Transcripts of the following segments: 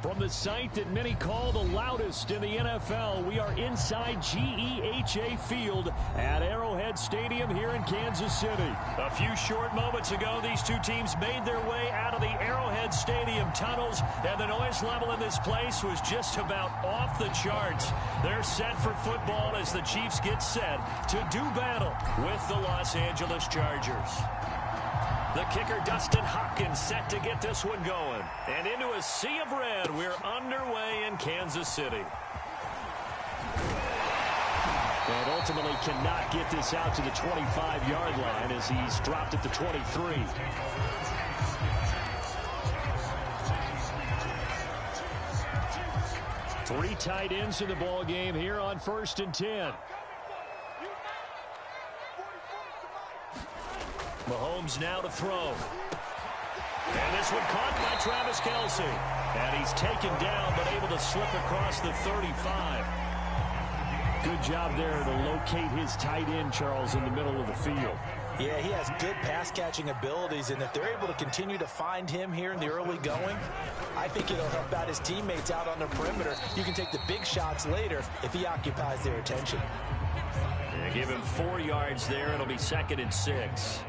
From the site that many call the loudest in the NFL, we are inside GEHA Field at Arrowhead Stadium here in Kansas City. A few short moments ago, these two teams made their way out of the Arrowhead Stadium tunnels, and the noise level in this place was just about off the charts. They're set for football as the Chiefs get set to do battle with the Los Angeles Chargers. The kicker, Dustin Hopkins, set to get this one going. And into a sea of red, we're underway in Kansas City. And ultimately cannot get this out to the 25-yard line as he's dropped at the 23. Three tight ends in the ball game here on 1st and 10. Mahomes now to throw. And this one caught by Travis Kelce. And he's taken down but able to slip across the 35. Good job there to locate his tight end, Charles, in the middle of the field. Yeah, he has good pass-catching abilities, and if they're able to continue to find him here in the early going, I think it'll help out his teammates out on the perimeter. You can take the big shots later if he occupies their attention. Yeah, give him 4 yards there. It'll be 2nd and 6.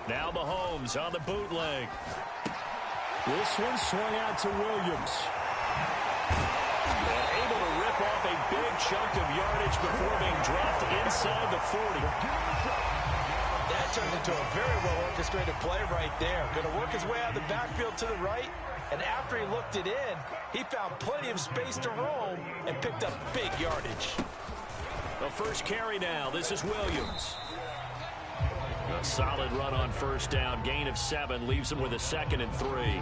Now Mahomes on the bootleg. This one swung out to Williams. And able to rip off a big chunk of yardage before being dropped inside the 40. That turned into a very well-orchestrated play right there. Going to work his way out of the backfield to the right, and after he looked it in, he found plenty of space to roam and picked up big yardage. The first carry now. This is Williams. A solid run on 1st down. Gain of 7 leaves him with a 2nd and 3.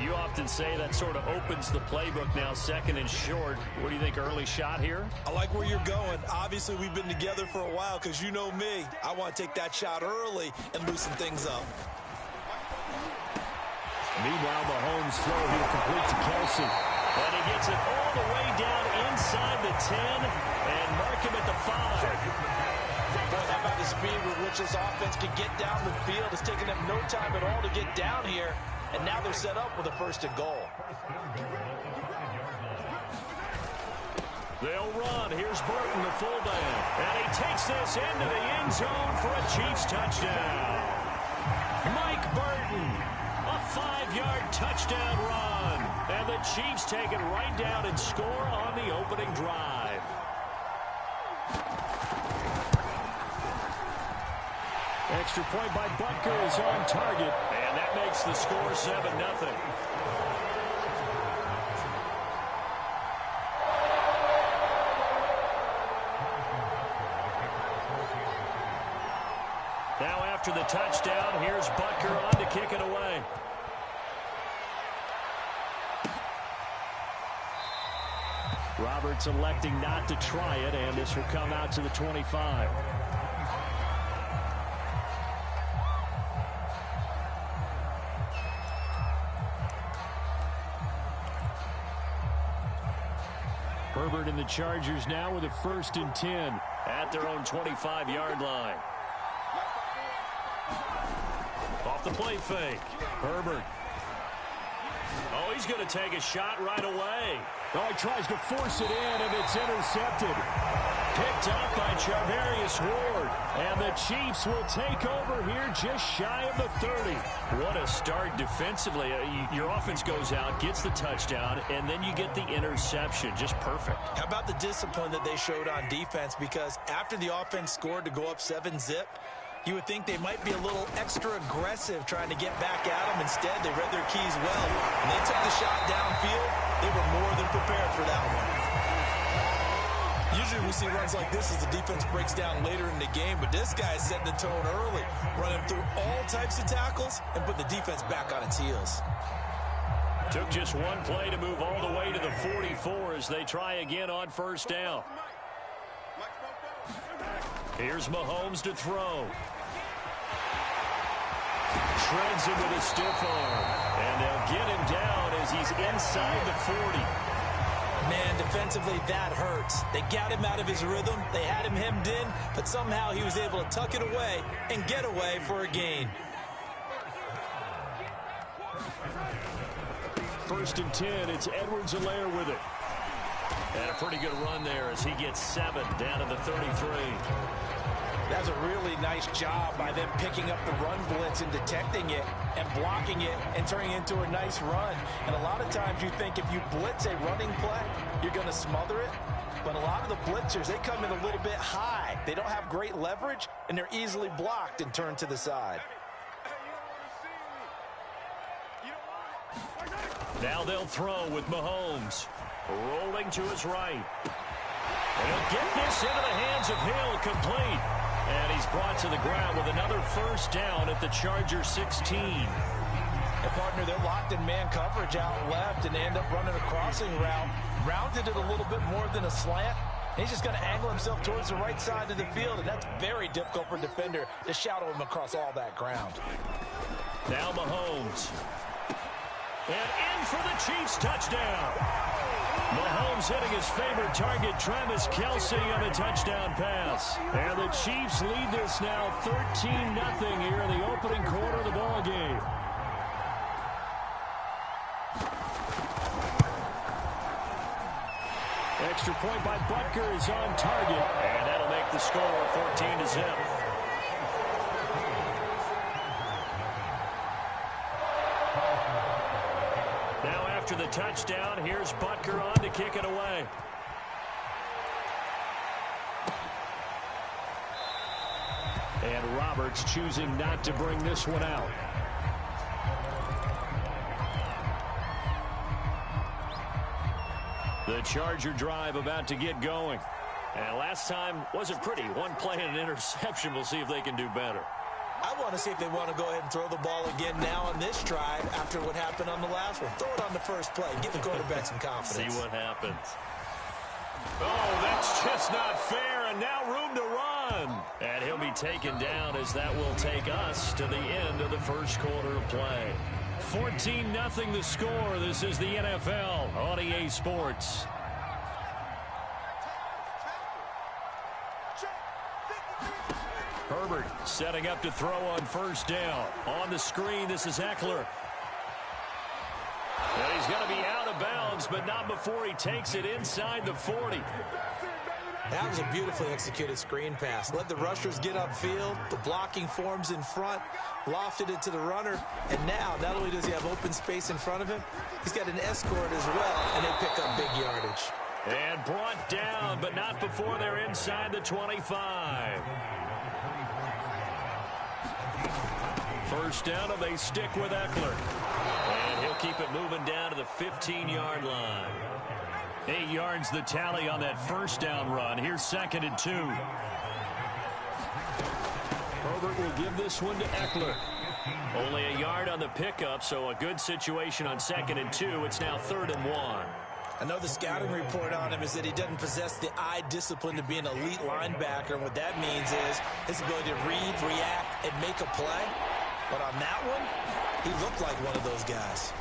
You often say that sort of opens the playbook now, 2nd and short. What do you think, early shot here? I like where you're going. Obviously, we've been together for a while because you know me. I want to take that shot early and loosen things up. Meanwhile, Mahomes' throw here complete to Kelce. And he gets it all the way down inside the 10 and mark him at the 5. Boy, how about the speed with which this offense can get down the field? It's taken them no time at all to get down here, and now they're set up with a 1st and goal. They'll run. Here's Burton, the fullback. And he takes this into the end zone for a Chiefs touchdown. Mike Burton, a 5-yard touchdown run. And the Chiefs take it right down and score on the opening drive. Extra point by Butker is on target, and that makes the score 7-0. Now after the touchdown, here's Butker on to kick it away. Roberts electing not to try it, and this will come out to the 25. Herbert and the Chargers now with a 1st and 10 at their own 25-yard line. Off the play fake. Herbert. Oh, he's going to take a shot right away. Oh, he tries to force it in, and it's intercepted. Picked up by Charvarius Ward. And the Chiefs will take over here just shy of the 30. What a start defensively. Your offense goes out, gets the touchdown, and then you get the interception. Just perfect. How about the discipline that they showed on defense? Because after the offense scored to go up 7-zip, you would think they might be a little extra aggressive trying to get back at them. Instead, they read their keys well. When they took the shot downfield, they were more than prepared for that one. Usually we see runs like this as the defense breaks down later in the game, but this guy is setting the tone early, running through all types of tackles and putting the defense back on its heels. Took just one play to move all the way to the 44 as they try again on 1st down. Here's Mahomes to throw. Shreds him with a stiff arm. And they'll get him down as he's inside the 40. Man, defensively, that hurts. They got him out of his rhythm. They had him hemmed in, but somehow he was able to tuck it away and get away for a gain. 1st and 10, it's Edwards-Helaire with it. And a pretty good run there as he gets 7 down to the 33. That's a really nice job by them picking up the run blitz and detecting it and blocking it and turning it into a nice run. And a lot of times you think if you blitz a running play, you're going to smother it. But a lot of the blitzers, they come in a little bit high. They don't have great leverage, and they're easily blocked and turned to the side. Now they'll throw with Mahomes. Rolling to his right. And he'll get this into the hands of Hill, complete. And he's brought to the ground with another 1st down at the Charger 16. And partner, they're locked in man coverage out left, and they end up running a crossing route. Rounded it a little bit more than a slant. He's just going to angle himself towards the right side of the field, and that's very difficult for a defender to shadow him across all that ground. Now Mahomes. And in for the Chiefs touchdown. Mahomes hitting his favorite target, Travis Kelce, on a touchdown pass. And the Chiefs lead this now 13-0 here in the opening quarter of the ball game. Extra point by Butker is on target, and that'll make the score 14-0. Now after the touchdown, here's Butker on to kick it away. And Roberts choosing not to bring this one out. The Charger drive about to get going. And last time wasn't pretty. One play and an interception. We'll see if they can do better. I want to see if they want to go ahead and throw the ball again now on this drive after what happened on the last one. Throw it on the first play. Give the quarterback some confidence. See what happens. Oh, that's just not fair, and now room to run. And he'll be taken down as that will take us to the end of the first quarter of play. 14-0 the score. This is the NFL on EA Sports. Herbert setting up to throw on 1st down. On the screen, this is Eckler. And he's going to be out of bounds, but not before he takes it inside the 40. That was a beautifully executed screen pass. Let the rushers get upfield. The blocking forms in front. Lofted it to the runner. And now, not only does he have open space in front of him, he's got an escort as well, and they pick up big yardage. And brought down, but not before they're inside the 25. 1st down, and they stick with Eckler. And he'll keep it moving down to the 15-yard line. 8 yards the tally on that 1st down run. Here's 2nd and 2. Herbert will give this one to Eckler. Only a yard on the pickup, so a good situation on 2nd and 2. It's now 3rd and 1. I know the scouting report on him is that he doesn't possess the eye discipline to be an elite linebacker. And what that means is his ability to read, react, and make a play. But on that one, he looked like one of those guys.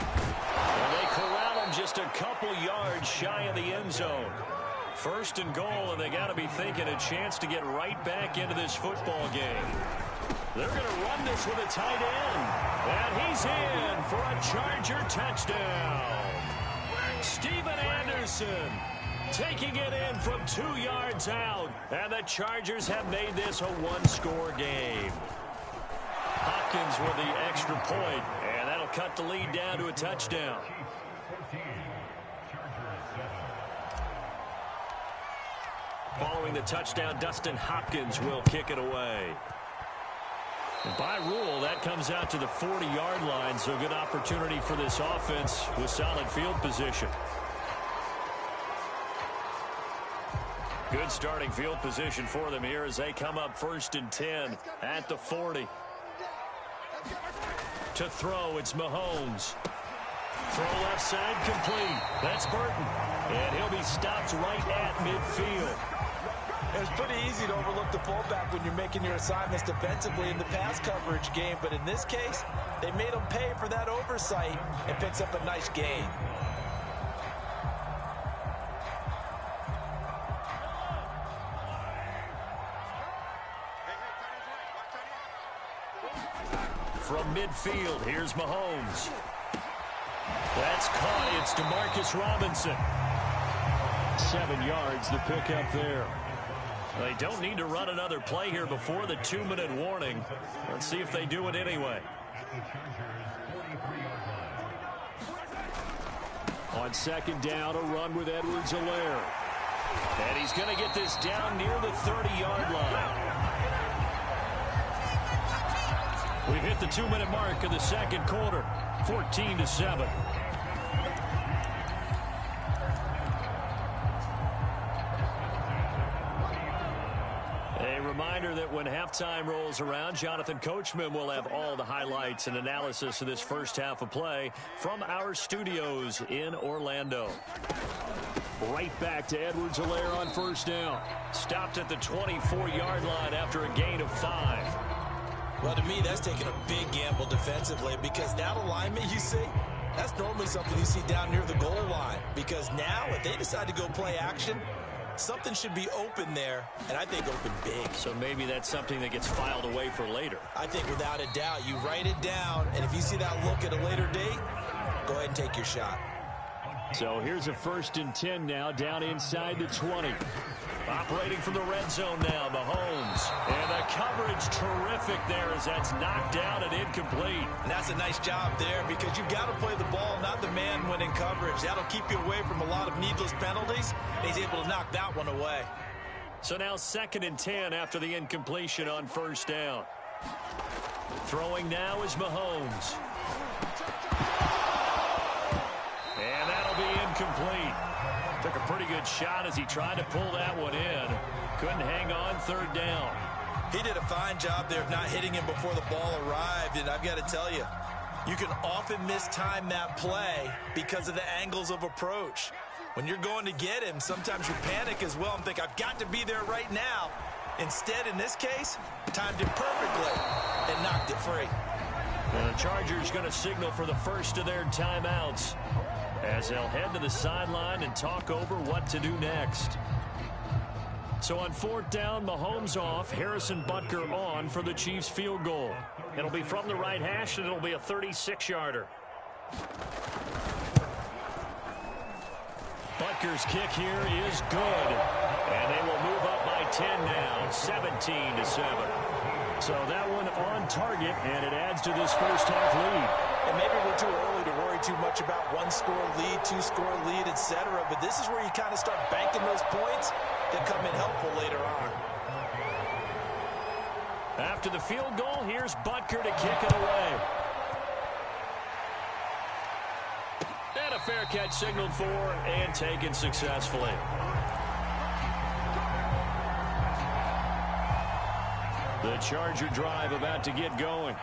And they corral him just a couple yards shy of the end zone. 1st and goal, and they got to be thinking a chance to get right back into this football game. They're going to run this with a tight end. And he's in for a Charger touchdown. Steven Anderson taking it in from 2 yards out. And the Chargers have made this a one-score game. Hopkins with the extra point, and that'll cut the lead down to a touchdown. Following the touchdown, Dustin Hopkins will kick it away. And by rule, that comes out to the 40-yard line, so good opportunity for this offense with solid field position. Good starting field position for them here as they come up 1st and 10 at the 40. To throw, it's Mahomes. Throw left side complete. That's Burton. And he'll be stopped right at midfield. It's pretty easy to overlook the fullback when you're making your assignments defensively in the pass coverage game. But in this case, they made him pay for that oversight and picks up a nice gain. From midfield, here's Mahomes. That's caught. It's DeMarcus Robinson. 7 yards, the pickup there. They don't need to run another play here before the 2-minute warning. Let's see if they do it anyway. On second down, a run with Edwards-Helaire. And he's going to get this down near the 30-yard line. We've hit the 2-minute mark of the second quarter, 14-7. A reminder that when halftime rolls around, Jonathan Coachman will have all the highlights and analysis of this first half of play from our studios in Orlando. Right back to Edwards-Helaire on first down. Stopped at the 24-yard line after a gain of 5. Well, to me, that's taking a big gamble defensively because that alignment you see, that's normally something you see down near the goal line. Because now, if they decide to go play action, something should be open there, and I think open big. So maybe that's something that gets filed away for later. I think without a doubt, you write it down, and if you see that look at a later date, go ahead and take your shot. So here's a 1st and 10 now, down inside the 20. Operating from the red zone now, Mahomes. And the coverage terrific there as that's knocked out and incomplete. And that's a nice job there because you've got to play the ball, not the man when in coverage. That'll keep you away from a lot of needless penalties. And he's able to knock that one away. So now 2nd and 10 after the incompletion on first down. Throwing now is Mahomes. And that'll be incomplete. Took a pretty good shot as he tried to pull that one in. Couldn't hang on 3rd down. He did a fine job there of not hitting him before the ball arrived. And I've got to tell you, you can often mistime that play because of the angles of approach. When you're going to get him, sometimes you panic as well and think, I've got to be there right now. Instead, in this case, timed it perfectly and knocked it free. And the Chargers going to signal for the first of their timeouts as they'll head to the sideline and talk over what to do next. So on 4th down, Mahomes off, Harrison Butker on for the Chiefs field goal. It'll be from the right hash, and it'll be a 36-yarder. Butker's kick here is good. And they will move up by 10 now, 17-7. So that one on target, and it adds to this first half lead. And maybe we're too early to worry too much about 1-score lead, 2-score lead, etc. But this is where you kind of start banking those points that come in helpful later on. After the field goal, here's Butker to kick it away. And a fair catch signaled for and taken successfully. The Charger drive about to get going.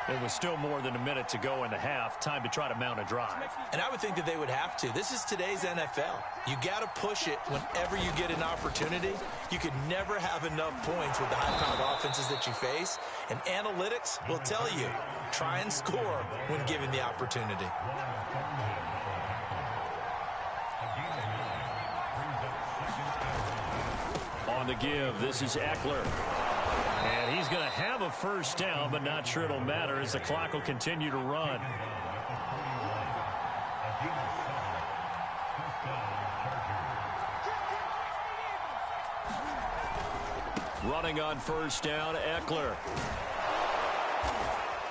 There was still more than a minute to go in the half. Time to try to mount a drive. And I would think that they would have to. This is today's NFL. You got to push it whenever you get an opportunity. You could never have enough points with the high-powered offenses that you face. And analytics will tell you, try and score when given the opportunity. On the give, this is Eckler. And he's going to have a first down, but not sure it'll matter as the clock will continue to run. Running on first down, Eckler.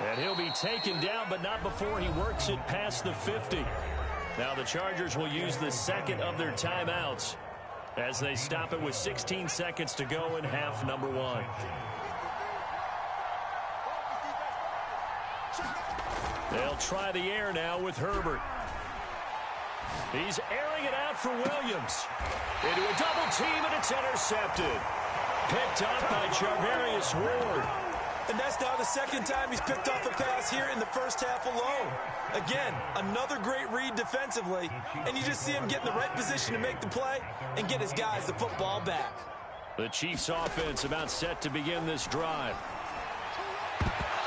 And he'll be taken down, but not before he works it past the 50. Now the Chargers will use the second of their timeouts as they stop it with 16 seconds to go in half number 1. They'll try the air now with Herbert. He's airing it out for Williams. Into a double team, and it's intercepted. Picked up by Charvarius Ward. And that's now the second time he's picked off a pass here in the first half alone. Again, another great read defensively, and you just see him get in the right position to make the play and get his guys the football back. The Chiefs offense about set to begin this drive.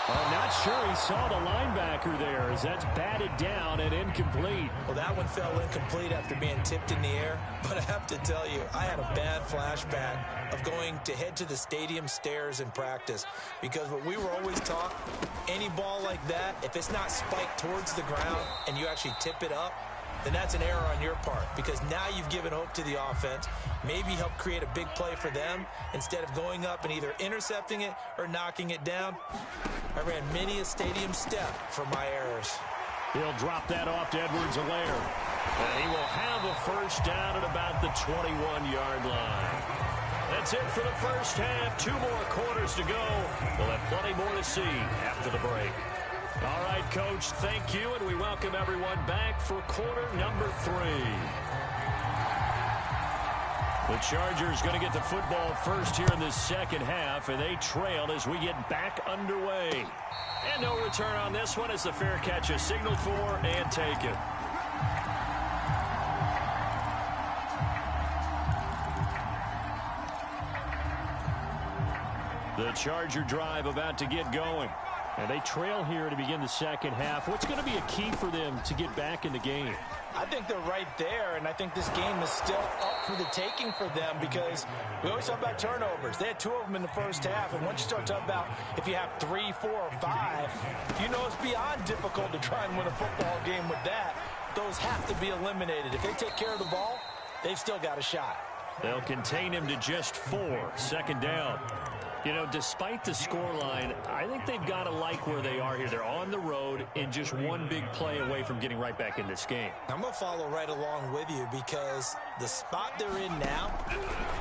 I'm not sure he saw the linebacker there as that's batted down and incomplete. Well, that one fell incomplete after being tipped in the air. But I have to tell you, I had a bad flashback of going to head to the stadium stairs in practice because what we were always taught, any ball like that, if it's not spiked towards the ground and you actually tip it up, then that's an error on your part, because now you've given hope to the offense, maybe help create a big play for them instead of going up and either intercepting it or knocking it down. I ran many a stadium step for my errors. He'll drop that off to Edwards-Helaire. And he will have a first down at about the 21-yard line. That's it for the first half. 2 more quarters to go. We'll have plenty more to see after the break. All right, Coach, thank you, and we welcome everyone back for quarter number 3. The Chargers going to get the football first here in the second half, and they trail as we get back underway. And no return on this one as the fair catch is signaled for and taken. The Charger drive about to get going. And they trail here to begin the second half. What's going to be a key for them to get back in the game? I think they're right there, and I think this game is still up for the taking for them, because we always talk about turnovers. They had 2 of them in the first half, and once you start talking about if you have 3, 4, or 5, you know it's beyond difficult to try and win a football game with that. Those have to be eliminated. If they take care of the ball, they've still got a shot. They'll contain him to just 4. Second down. You know, despite the scoreline, I think they've got to like where they are here. They're on the road and just 1 big play away from getting right back in this game. I'm going to follow right along with you, because the spot they're in now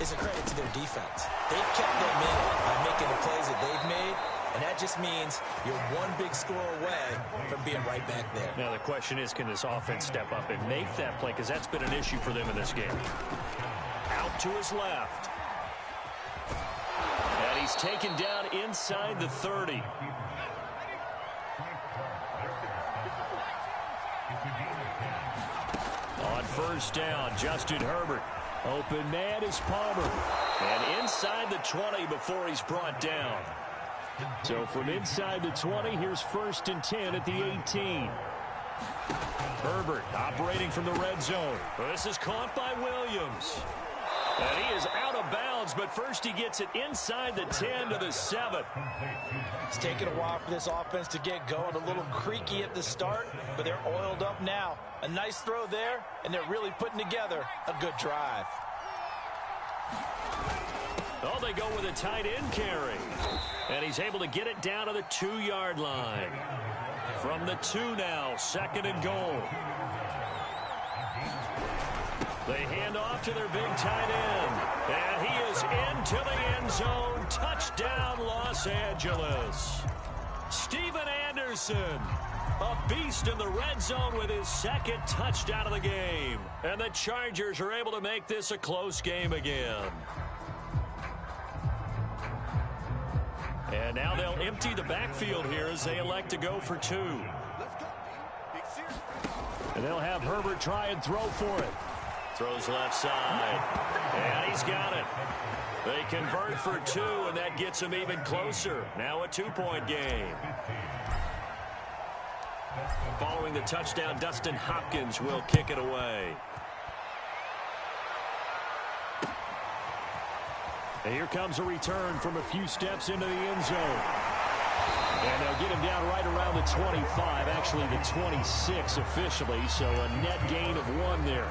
is a credit to their defense. They've kept them in by making the plays that they've made, and that just means you're 1 big score away from being right back there. Now, the question is, can this offense step up and make that play? Because that's been an issue for them in this game. Out to his left. And he's taken down inside the 30. On first down, Justin Herbert. Open man is Palmer. And inside the 20 before he's brought down. So from inside the 20, here's 1st and 10 at the 18. Herbert operating from the red zone. This is caught by Williams. And he is out of bounds, but first he gets it inside the 10 to the 7. It's taken a while for this offense to get going. A little creaky at the start, but they're oiled up now. A nice throw there, and they're really putting together a good drive. Oh, they go with a tight end carry. And he's able to get it down to the 2-yard line. From the 2 now, 2nd and goal. They hand off to their big tight end. And he is into the end zone. Touchdown, Los Angeles. Steven Anderson, a beast in the red zone with his 2nd touchdown of the game. And the Chargers are able to make this a close game again. And now they'll empty the backfield here as they elect to go for 2. And they'll have Herbert try and throw for it. Throws left side. And he's got it. They convert for 2, and that gets them even closer. Now a 2-point game. Following the touchdown, Dustin Hopkins will kick it away. And here comes a return from a few steps into the end zone. And they'll get him down right around the 25, actually the 26 officially, so a net gain of 1 there.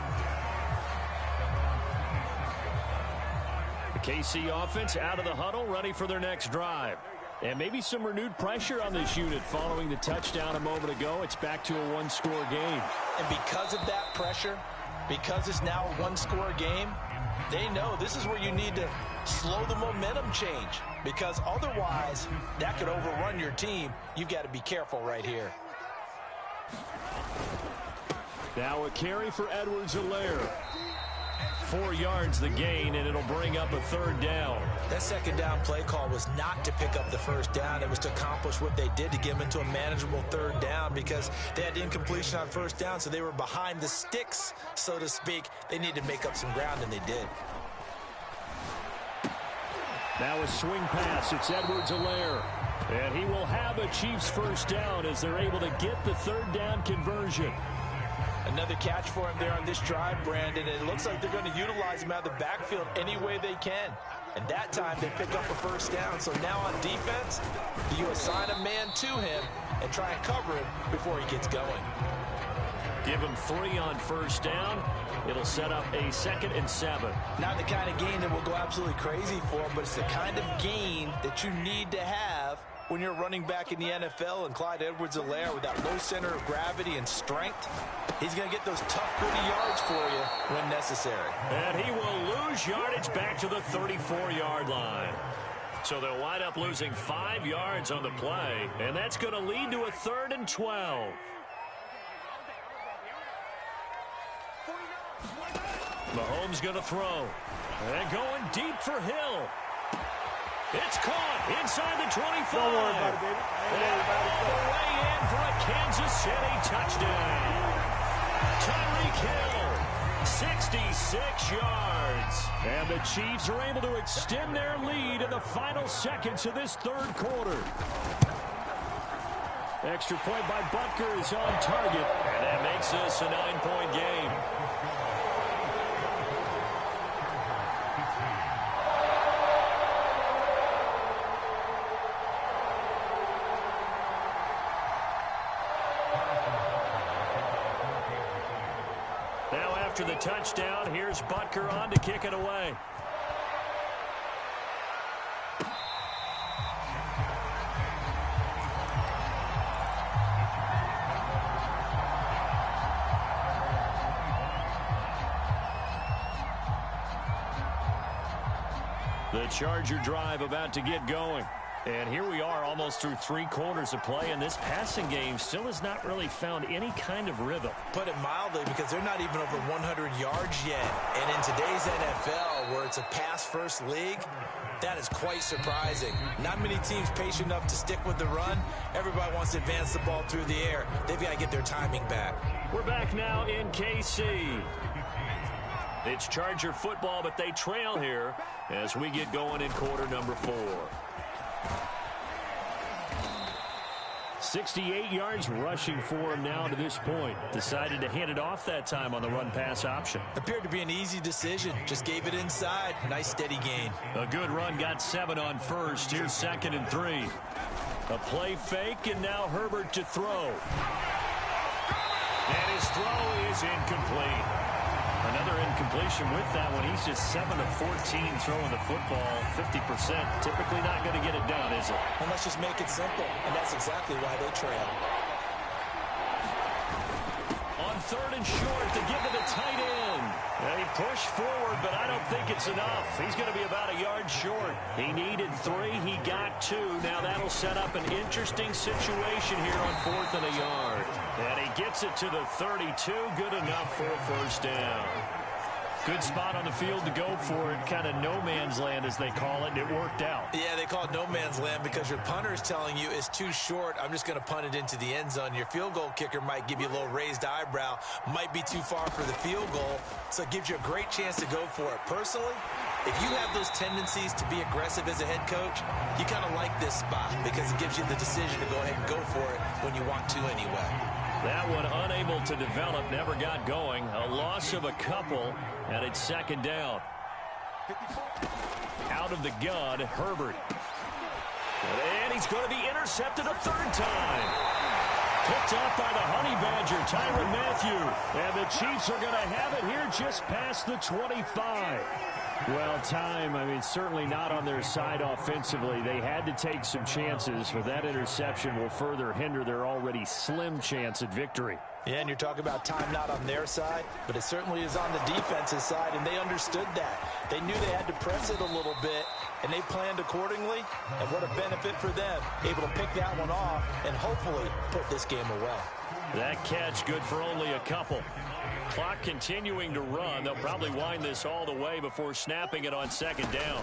The KC offense out of the huddle, ready for their next drive. And maybe some renewed pressure on this unit following the touchdown a moment ago. It's back to a 1-score game. And because of that pressure, because it's now a 1-score game, they know this is where you need to slow the momentum change, because otherwise that could overrun your team. You've got to be careful right here. Now a carry for Edwards-Helaire. 4 yards the gain, and it'll bring up a 3rd down. That 2nd down play call was not to pick up the 1st down. It was to accomplish what they did, to get them into a manageable 3rd down, because they had incompletion on 1st down, so they were behind the sticks, so to speak. They needed to make up some ground, and they did. Now a swing pass. It's Edwards-Helaire. And he will have a Chiefs 1st down as they're able to get the 3rd down conversion. Another catch for him there on this drive, Brandon. And it looks like they're going to utilize him out of the backfield any way they can. And that time they pick up a first down. So now on defense, do you assign a man to him and try and cover him before he gets going? Give him 3 on first down. It'll set up a 2nd and 7. Not the kind of gain that will go absolutely crazy for him, but it's the kind of gain that you need to have when you're running back in the NFL. And Clyde Edwards-Helaire, with that low center of gravity and strength, he's going to get those tough, gritty yards for you when necessary. And he will lose yardage back to the 34-yard line. So they'll wind up losing 5 yards on the play, and that's going to lead to a 3rd and 12. Mahomes going to throw. And going deep for Hill. It's caught inside the 25. Don't worry about it, baby. And all the way in for a Kansas City touchdown. Tyreek Hill, 66 yards. And the Chiefs are able to extend their lead in the final seconds of this 3rd quarter. Extra point by Butker is on target. And that makes this a 9-point game. After the touchdown, here's Butker on to kick it away. The Charger drive about to get going. And here we are almost through 3 quarters of play, and this passing game still has not really found any kind of rhythm. Put it mildly, because they're not even over 100 yards yet. And in today's NFL, where it's a pass-first league, that is quite surprising. Not many teams patient enough to stick with the run. Everybody wants to advance the ball through the air. They've got to get their timing back. We're back now in KC. It's Charger football, but they trail here as we get going in quarter number 4. 68 yards rushing for him now to this point. Decided to hand it off that time on the run-pass option. Appeared to be an easy decision. Just gave it inside. Nice steady gain. A good run, got 7 on first. Here's 2nd and 3. A play fake, and now Herbert to throw. And his throw is incomplete. Another incompletion with that one. He's just 7 of 14 throwing the football, 50%. Typically not going to get it done, is it? Well, let's just make it simple, and that's exactly why they trail. On 3rd and short, to give to the tight end. And he pushed forward, but I don't think it's enough. He's going to be about a yard short. He needed 3. He got 2. Now that'll set up an interesting situation here on 4th and a yard. And he gets it to the 32. Good enough for a first down. Good spot on the field to go for it. Kind of no man's land, as they call it, and it worked out. Yeah, they call it no man's land because your punter is telling you it's too short. I'm just going to punt it into the end zone. Your field goal kicker might give you a little raised eyebrow. Might be too far for the field goal, so it gives you a great chance to go for it. Personally, if you have those tendencies to be aggressive as a head coach, you kind of like this spot because it gives you the decision to go ahead and go for it when you want to anyway. That one unable to develop, never got going. A loss of a couple, and it's 2nd down. Out of the gun, Herbert. And he's going to be intercepted a 3rd time. Picked up by the Honey Badger, Tyrann Mathieu. And the Chiefs are going to have it here just past the 25. Well, time, I mean, certainly not on their side offensively. They had to take some chances, but that interception will further hinder their already slim chance at victory. Yeah, and you're talking about time not on their side, but it certainly is on the defense's side, and they understood that. They knew they had to press it a little bit, and they planned accordingly, and what a benefit for them, able to pick that one off and hopefully put this game away. That catch good for only a couple. Clock continuing to run. They'll probably wind this all the way before snapping it on 2nd down.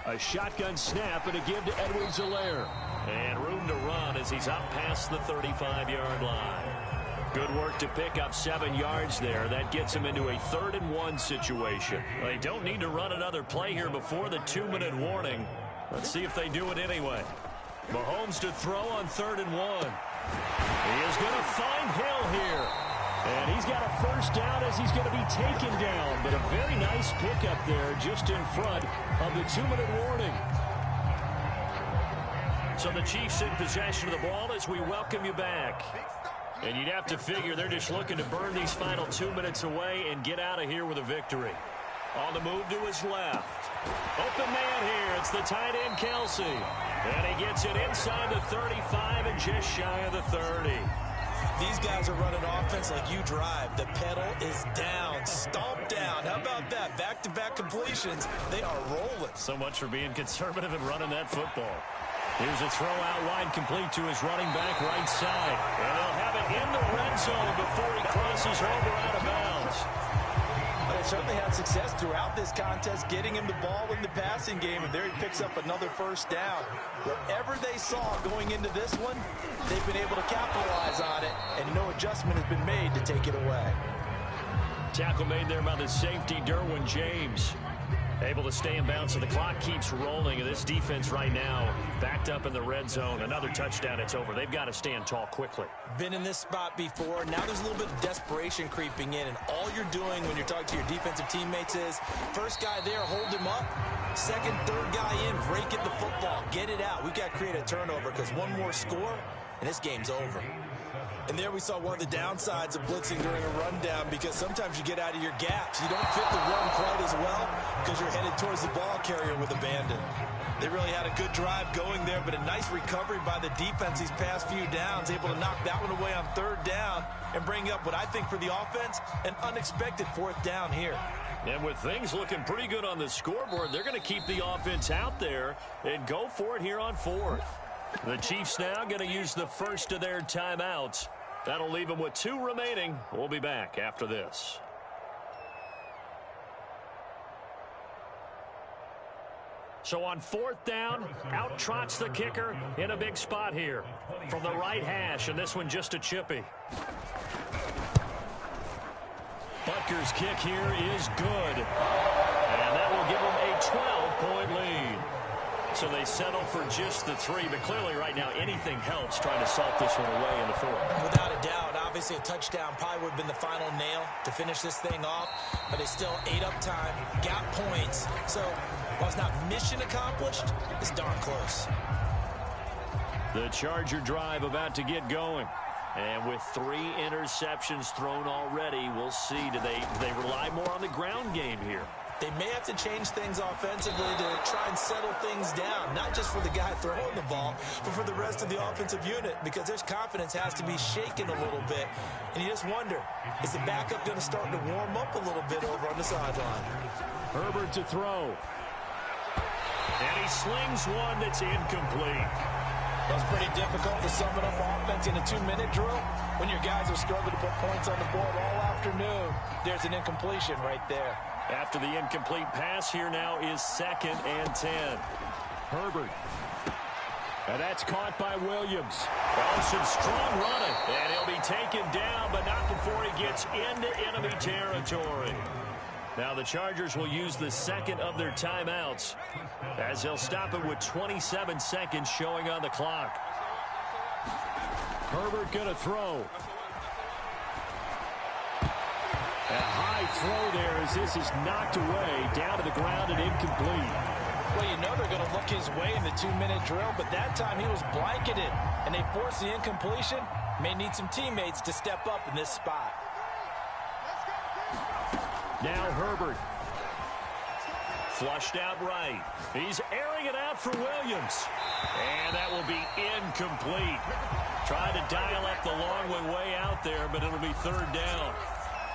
A shotgun snap and a give to Edwards-Helaire. And room to run as he's up past the 35-yard line. Good work to pick up 7 yards there. That gets him into a 3rd and 1 situation. They don't need to run another play here before the 2-minute warning. Let's see if they do it anyway. Mahomes to throw on 3rd and 1. He is going to find Hill here. And he's got a first down as he's going to be taken down. But a very nice pickup there just in front of the 2-minute warning. So the Chiefs in possession of the ball as we welcome you back. And you'd have to figure they're just looking to burn these final 2 minutes away and get out of here with a victory. On the move to his left. Open man here. It's the tight end, Kelsey. And he gets it inside the 35 and just shy of the 30. These guys are running offense like you drive. The pedal is down, stomped down. How about that? Back-to-back completions. They are rolling. So much for being conservative and running that football. Here's a throw out wide, complete to his running back right side. And they'll have it in the red zone before he crosses over out of bounds. They certainly had success throughout this contest, getting him the ball in the passing game, and there he picks up another first down. Whatever they saw going into this one, they've been able to capitalize on it, and no adjustment has been made to take it away. Tackle made there by the safety, Derwin James. Able to stay in bounds, so the clock keeps rolling. And this defense right now backed up in the red zone. Another touchdown, it's over. They've got to stand tall quickly. Been in this spot before. Now there's a little bit of desperation creeping in. And all you're doing when you're talking to your defensive teammates is, first guy there, hold him up. Second, third guy in, break it the football. Get it out. We've got to create a turnover because one more score, and this game's over. And there we saw one of the downsides of blitzing during a rundown, because sometimes you get out of your gaps. You don't fit the run quite as well because you're headed towards the ball carrier with abandon. They really had a good drive going there, but a nice recovery by the defense these past few downs, able to knock that one away on third down and bring up what I think for the offense, an unexpected fourth down here. And with things looking pretty good on the scoreboard, they're going to keep the offense out there and go for it here on fourth. The Chiefs now going to use the first of their timeouts. That'll leave them with 2 remaining. We'll be back after this. So on fourth down, out trots the kicker in a big spot here from the right hash, and this one just a chippy. Butker's kick here is good, and that will give them a 12-point lead. So they settle for just the 3, but clearly right now anything helps trying to salt this one away in the fourth. Without a doubt, obviously a touchdown probably would have been the final nail to finish this thing off, but it's still ate up time, got points. So while it's not mission accomplished, it's darn close. The Charger drive about to get going. And with 3 interceptions thrown already, we'll see. Do they rely more on the ground game here? They may have to change things offensively to try and settle things down, not just for the guy throwing the ball, but for the rest of the offensive unit, because their confidence has to be shaken a little bit. And you just wonder, is the backup going to start to warm up a little bit over on the sideline? Herbert to throw. And he slings one that's incomplete. That's pretty difficult to sum it up offense in a 2-minute drill when your guys are struggling to put points on the board all afternoon. There's an incompletion right there. After the incomplete pass, here now is 2nd and 10. Herbert. And that's caught by Williams. Oh, some strong running. And he'll be taken down, but not before he gets into enemy territory. Now the Chargers will use the 2nd of their timeouts as they'll stop it with 27 seconds showing on the clock. Herbert going to throw. A high throw there as this is knocked away, down to the ground and incomplete. Well, you know they're going to look his way in the 2-minute drill, but that time he was blanketed, and they forced the incompletion. May need some teammates to step up in this spot. Now Herbert. Flushed out right. He's airing it out for Williams. And that will be incomplete. Tried to dial up the long way out there, but it'll be 3rd down.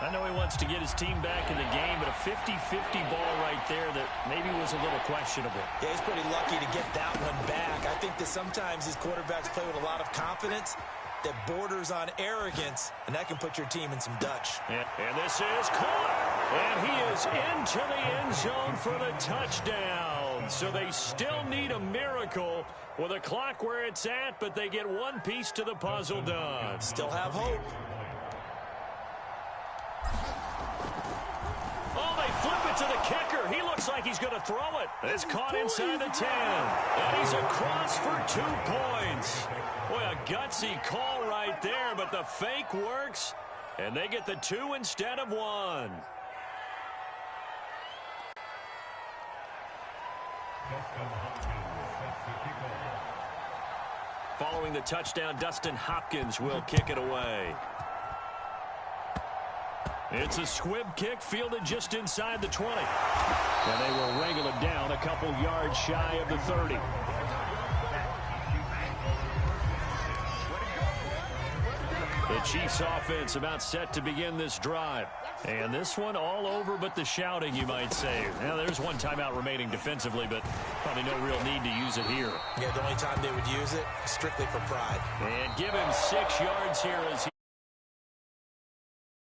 I know he wants to get his team back in the game, but a 50-50 ball right there that maybe was a little questionable. Yeah, he's pretty lucky to get that one back. I think that sometimes these quarterbacks play with a lot of confidence that borders on arrogance, and that can put your team in some Dutch. And this is caught. And he is into the end zone for the touchdown. So they still need a miracle with a clock where it's at, but they get one piece to the puzzle done. Still have hope. Oh, they flip it to the kicker. He looks like he's going to throw it. It's caught inside the 10. And he's across for 2 points. Boy, a gutsy call right there, but the fake works. And they get the 2 instead of 1. Following the touchdown, Dustin Hopkins will kick it away. It's a squib kick fielded just inside the 20. And they will wrangle it down a couple yards shy of the 30. The Chiefs offense about set to begin this drive. And this one all over but the shouting, you might say. Now, there's one timeout remaining defensively, but probably no real need to use it here. Yeah, the only time they would use it, strictly for pride. And give him 6 yards here as he